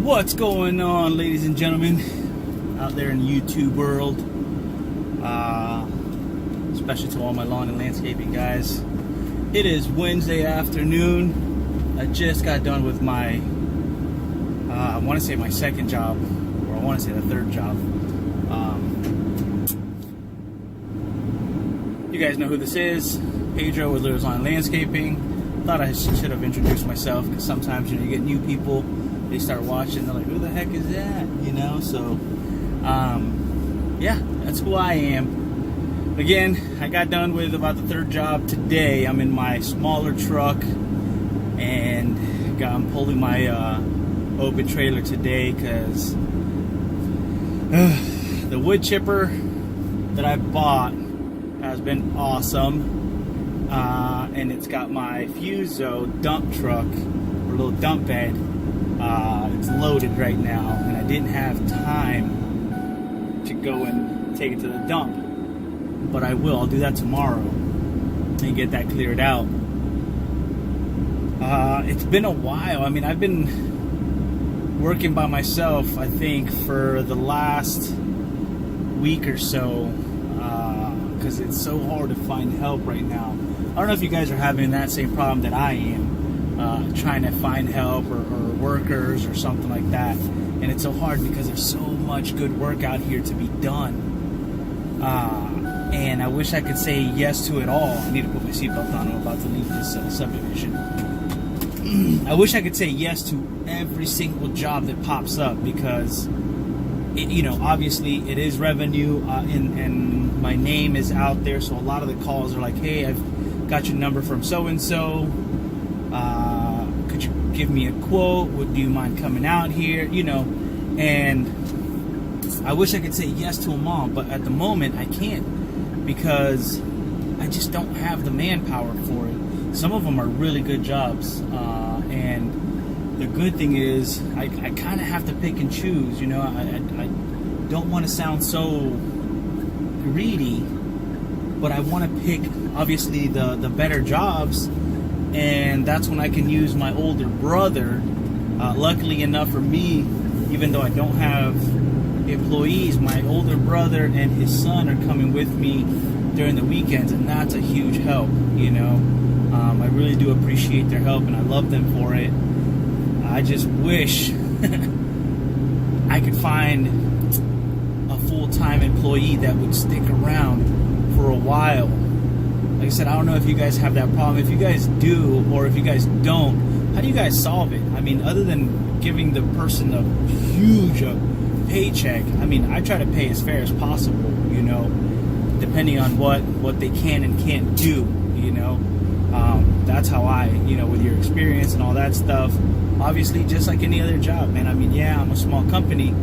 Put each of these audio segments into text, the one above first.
What's going on, ladies and gentlemen, out there in the YouTube world, especially to all my lawn and landscaping guys. It is Wednesday afternoon. I just got done with my, I want to say my second job, or I want to say the third job. You guys know who this is. Pedro with Lira's Lawn and Landscaping. Thought I should have introduced myself, because sometimes you get new people, they start watching, they're like, who the heck is that? So yeah, that's who I am. Again, I got done with about the third job today. I'm in my smaller truck, and I'm pulling my open trailer today because the wood chipper that I bought has been awesome. And it's got my Fuso dump truck, or little dump bed. It's loaded right now, and I didn't have time to go and take it to the dump, but I will. I'll do that tomorrow and get that cleared out. It's been a while. I mean, I've been working by myself, I think, for the last week or so, because it's so hard to find help right now. I don't know if you guys are having that same problem that I am, trying to find help or workers or something like that. And it's so hard because there's so much good work out here to be done. And I wish I could say yes to it all. I need to put my seatbelt on. I'm about to leave this subdivision. I wish I could say yes to every single job that pops up, because obviously it is revenue, and my name is out there, so a lot of the calls are like, hey, I've got your number from so-and-so, could you give me a quote, do you mind coming out here, and I wish I could say yes to them all, but at the moment I can't, because I just don't have the manpower for it. Some of them are really good jobs, and the good thing is I kind of have to pick and choose. I don't want to sound so greedy, but I want to pick obviously the better jobs, and that's when I can use my older brother. Luckily enough for me, even though I don't have employees, my older brother and his son are coming with me during the weekends, and that's a huge help. I really do appreciate their help, and I love them for it. I just wish I could find a full-time employee that would stick around for a while. Like I said, I don't know if you guys have that problem. If you guys do, or if you guys don't, how do you guys solve it? I mean, other than giving the person a huge paycheck, I mean, I try to pay as fair as possible, depending on what they can and can't do, that's how with your experience and all that stuff, obviously, just like any other job, man. I mean, yeah, I'm a small company,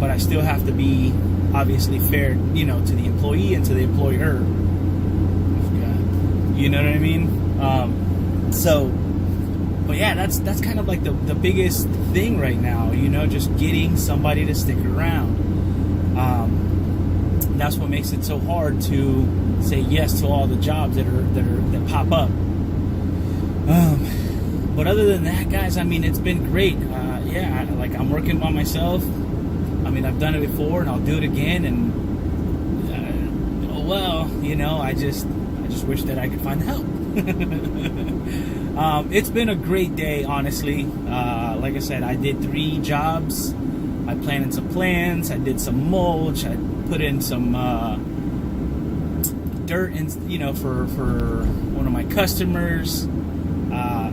but I still have to be obviously fair, to the employee and to the employer. You know what I mean? But yeah, that's kind of like the biggest thing right now, just getting somebody to stick around. That's what makes it so hard to say yes to all the jobs that pop up. But other than that, guys, I mean, it's been great. I'm working by myself. I mean, I've done it before, and I'll do it again. And I just wish that I could find the help. It's been a great day, honestly. Like I said, I did 3 jobs. I planted some plants. I did some mulch. I put in some dirt, for one of my customers.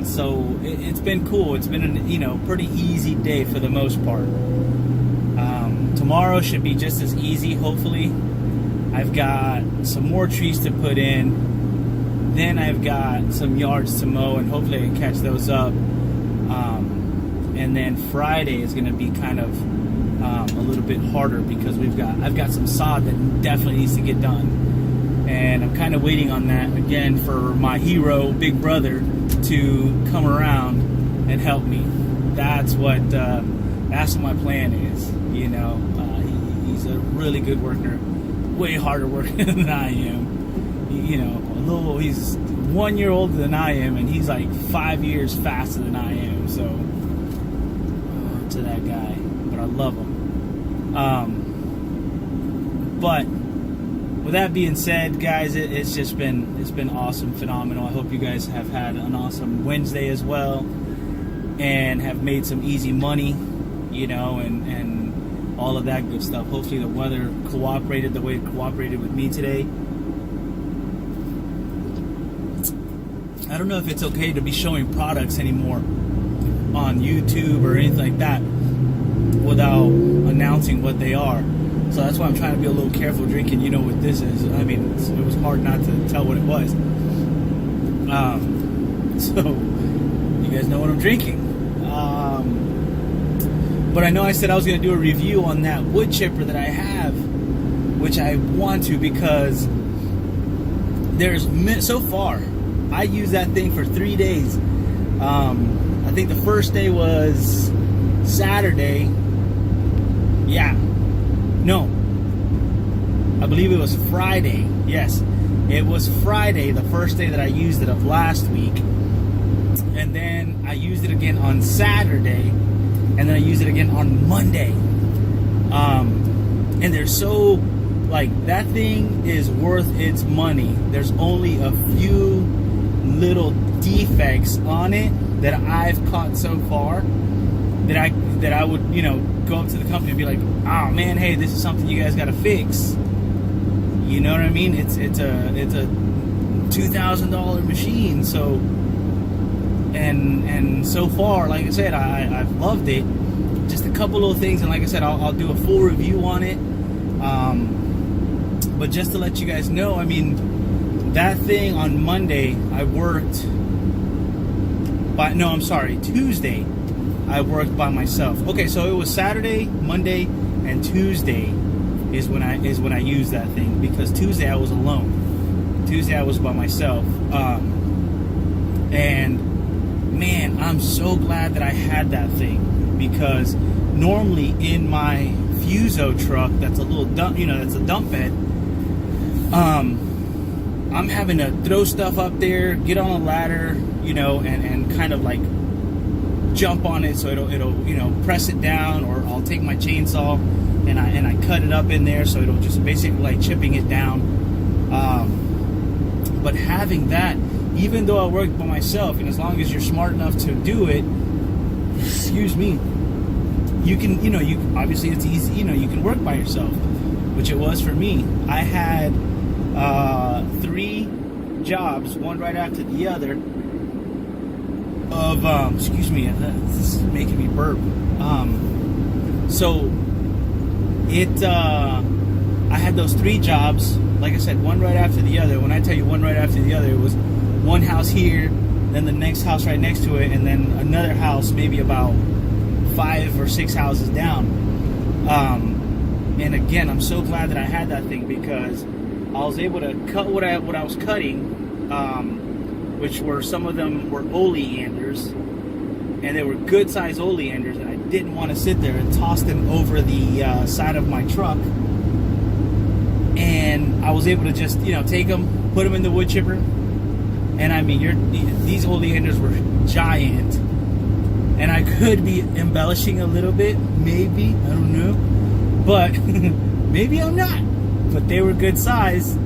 So it's been cool. It's been a pretty easy day for the most part. Tomorrow should be just as easy, hopefully. I've got some more trees to put in. Then I've got some yards to mow, and hopefully I can catch those up. And then Friday is going to be kind of a little bit harder, because I've got some sod that definitely needs to get done. And I'm kind of waiting on that again for my hero, Big Brother, to come around and help me. That's what my plan is. He's a really good worker, way harder worker than I am. He's 1 year older than I am, and he's like 5 years faster than I am. So to that guy, but I love him. But with that being said, guys, it's been awesome, phenomenal. I hope you guys have had an awesome Wednesday as well, and have made some easy money, you know, and all of that good stuff. Hopefully the weather cooperated the way it cooperated with me today. I don't know if it's okay to be showing products anymore on YouTube or anything like that without announcing what they are. So that's why I'm trying to be a little careful drinking. You know what this is. I mean, it was hard not to tell what it was. So you guys know what I'm drinking. But I know I said I was going to do a review on that wood chipper that I have, which I want to, because so far I used that thing for 3 days. I think the first day was Saturday. Yeah. No. I believe it was Friday. Yes. It was Friday, the first day that I used it of last week. And then I used it again on Saturday. And then I used it again on Monday. And they're so, like, that thing is worth its money. There's only a few little defects on it that I've caught so far that I would, you know, go up to the company and be like, oh man, hey, this is something you guys got to fix. You know what I mean? It's a $2,000 machine. So and so far, like I said, I've loved it. Just a couple little things, and like I said, I'll do a full review on it. But just to let you guys know, I mean, that thing on Monday I worked Tuesday I worked by myself. Okay, so it was Saturday, Monday, and Tuesday is when I used that thing, because Tuesday I was alone. Tuesday I was by myself. And man, I'm so glad that I had that thing, because normally in my Fuso truck, that's a little dump, you know, that's a dump bed. I'm having to throw stuff up there, get on a ladder, you know, and kind of like jump on it so it'll you know, press it down, or I'll take my chainsaw and I cut it up in there so it'll just basically like chipping it down. But having that, even though I work by myself, and as long as you're smart enough to do it, excuse me, you can, you know, you obviously it's easy, you know, you can work by yourself, which it was for me. I had 3 jobs, one right after the other, of excuse me, this is making me burp. So it I had those 3 jobs, like I said, one right after the other. When I tell you one right after the other, it was one house here, then the next house right next to it, and then another house maybe about 5 or 6 houses down. And again, I'm so glad that I had that thing, because I was able to cut what I was cutting, which were, some of them were oleanders, and they were good size oleanders, and I didn't want to sit there and toss them over the side of my truck. And I was able to just, you know, take them, put them in the wood chipper, and I mean, these oleanders were giant, and I could be embellishing a little bit, maybe, I don't know, but maybe I'm not. But they were good size.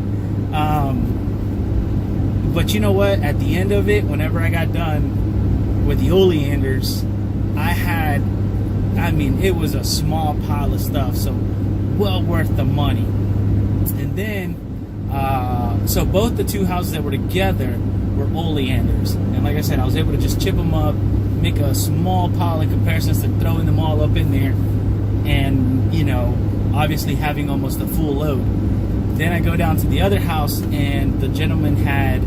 But you know what? At the end of it, whenever I got done with the oleanders, I mean, it was a small pile of stuff, so well worth the money. And then, so both the 2 houses that were together were oleanders. And like I said, I was able to just chip them up, make a small pile in comparison to throwing them all up in there, and, you know, obviously having almost a full load. Then I go down to the other house, and the gentleman had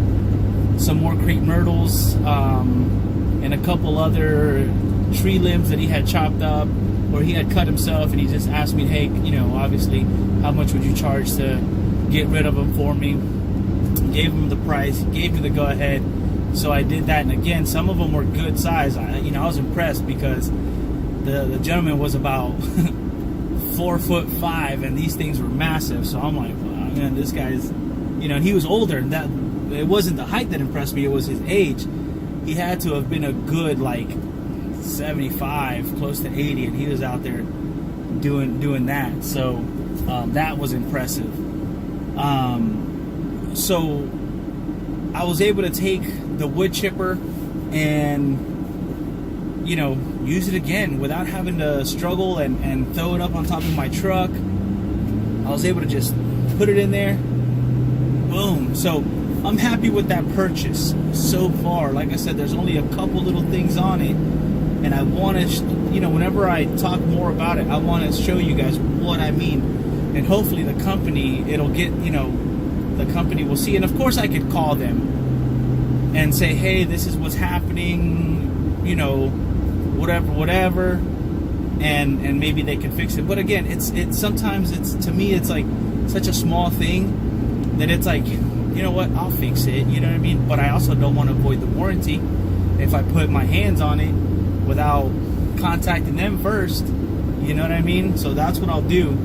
some more crepe myrtles, and a couple other tree limbs that he had chopped up, or he had cut himself, and he just asked me, hey, you know, obviously, how much would you charge to get rid of them for me? Gave him the price, gave me the go-ahead, so I did that. And again, some of them were good size. I was impressed, because the gentleman was about 4'5", and these things were massive. So I'm like, wow, man, this guy's, you know, and he was older, and that it wasn't the height that impressed me, it was his age. He had to have been a good, like, 75, close to 80, and he was out there doing that. So that was impressive. So I was able to take the wood chipper and, you know, use it again without having to struggle and throw it up on top of my truck. I was able to just put it in there. Boom. So I'm happy with that purchase so far. Like I said, there's only a couple little things on it, and I want to, you know, whenever I talk more about it, I want to show you guys what I mean, and hopefully the company, it'll get, you know, the company will see. And of course I could call them and say, hey, this is what's happening, you know, whatever, and maybe they can fix it. But again, it's sometimes, it's, to me, it's like such a small thing that it's like, you know what, I'll fix it, you know what I mean? But I also don't want to void the warranty if I put my hands on it without contacting them first, you know what I mean? So that's what I'll do.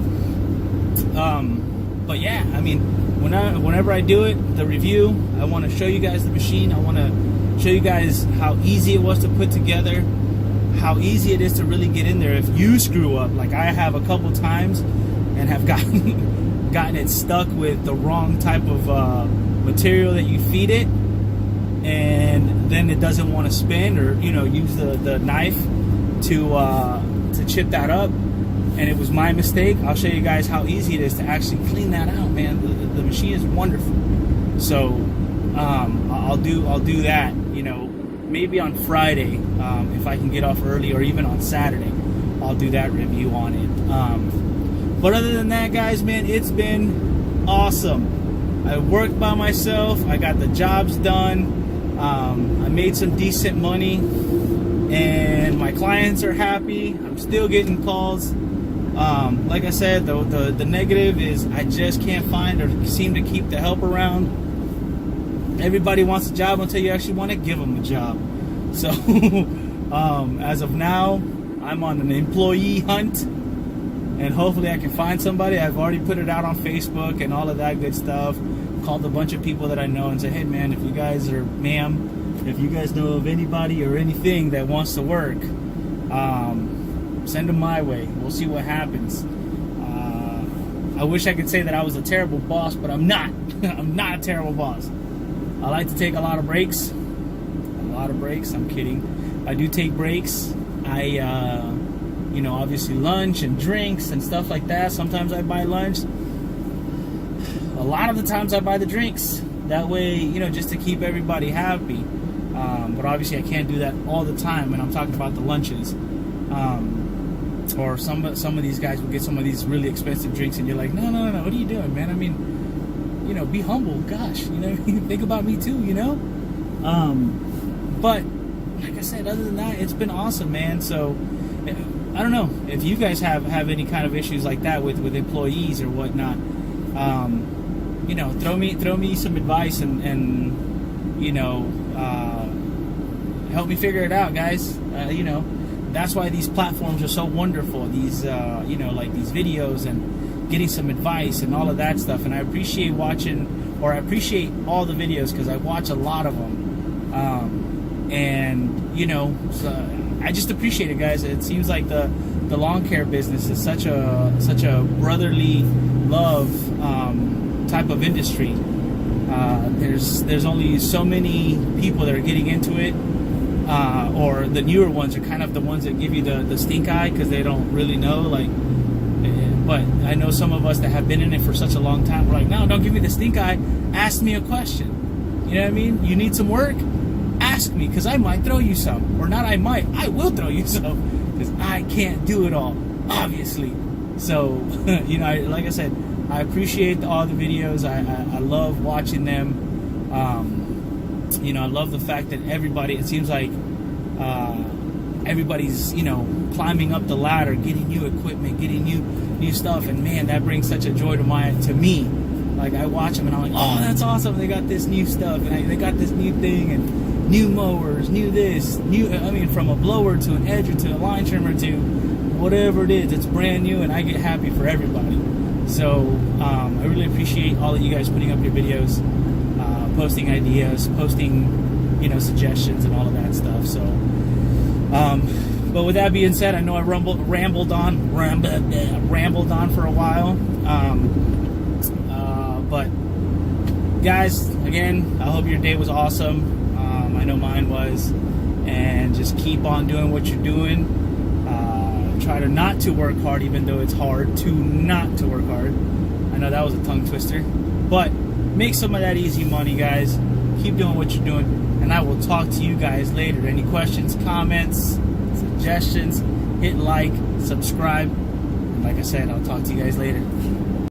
But yeah, I mean, whenever I do it, the review, I want to show you guys the machine. I want to show you guys how easy it was to put together, how easy it is to really get in there if you screw up, like I have a couple times, and have gotten it stuck with the wrong type of material that you feed it, and then it doesn't want to spin, or, you know, use the knife to chip that up, and it was my mistake. I'll show you guys how easy it is to actually clean that out, man. The machine is wonderful. So I'll do that, you know, maybe on Friday, if I can get off early, or even on Saturday, I'll do that review on it. But other than that, guys, man, it's been awesome. I worked by myself. I got the jobs done. I made some decent money, and my clients are happy. I'm still getting calls. Like I said, the negative is I just can't find or seem to keep the help around. Everybody wants a job until you actually want to give them a job. So as of now, I'm on an employee hunt, and hopefully I can find somebody. I've already put it out on Facebook and all of that good stuff. Called a bunch of people that I know and said, hey man, if you guys, or ma'am, if you guys know of anybody or anything that wants to work, send them my way. We'll see what happens. I wish I could say that I was a terrible boss, but I'm not. I'm not a terrible boss. I like to take a lot of breaks. I'm kidding. I do take breaks. You know, obviously lunch and drinks and stuff like that. Sometimes I buy lunch. A lot of the times I buy the drinks. That way, you know, just to keep everybody happy. But obviously I can't do that all the time, and I'm talking about the lunches. Or some of these guys will get some of these really expensive drinks, and you're like, no, what are you doing, man? I mean, you know, be humble. Gosh, you know, think about me too, you know? But like I said, other than that, it's been awesome, man. So I don't know if you guys have any kind of issues like that with employees or whatnot. You know, throw me some advice and you know, help me figure it out, guys. You know, that's why these platforms are so wonderful. These you know, like these videos and getting some advice and all of that stuff. And I appreciate watching, or I appreciate all the videos, because I watch a lot of them. And you know, so I just appreciate it, guys. It seems like the lawn care business is such a brotherly love type of industry. There's only so many people that are getting into it, or the newer ones are kind of the ones that give you the stink eye because they don't really know. Like, but I know some of us that have been in it for such a long time. We're like, no, don't give me the stink eye. Ask me a question. You know what I mean? You need some work? Ask me, because I might throw you some. Or not I might. I will throw you some, because I can't do it all, obviously. So, you know, like I said, I appreciate all the videos. I love watching them. You know, I love the fact that everybody, it seems like everybody's, you know, climbing up the ladder, getting new equipment, getting new stuff. And man, that brings such a joy to me. Like, I watch them and I'm like, oh, that's awesome. They got this new stuff, and they got this new thing, and new mowers, new this, new, I mean, from a blower to an edger to a line trimmer to whatever it is, it's brand new, and I get happy for everybody. So I really appreciate all of you guys putting up your videos, posting ideas, posting, you know, suggestions and all of that stuff. So But with that being said, I know I rambled on for a while. But guys, again, I hope your day was awesome. I know mine was. And just keep on doing what you're doing. Try to not to work hard, even though it's hard to not to work hard. I know that was a tongue twister. But make some of that easy money, guys. Keep doing what you're doing. And I will talk to you guys later. Any questions, comments, suggestions, hit like, subscribe. And like I said, I'll talk to you guys later.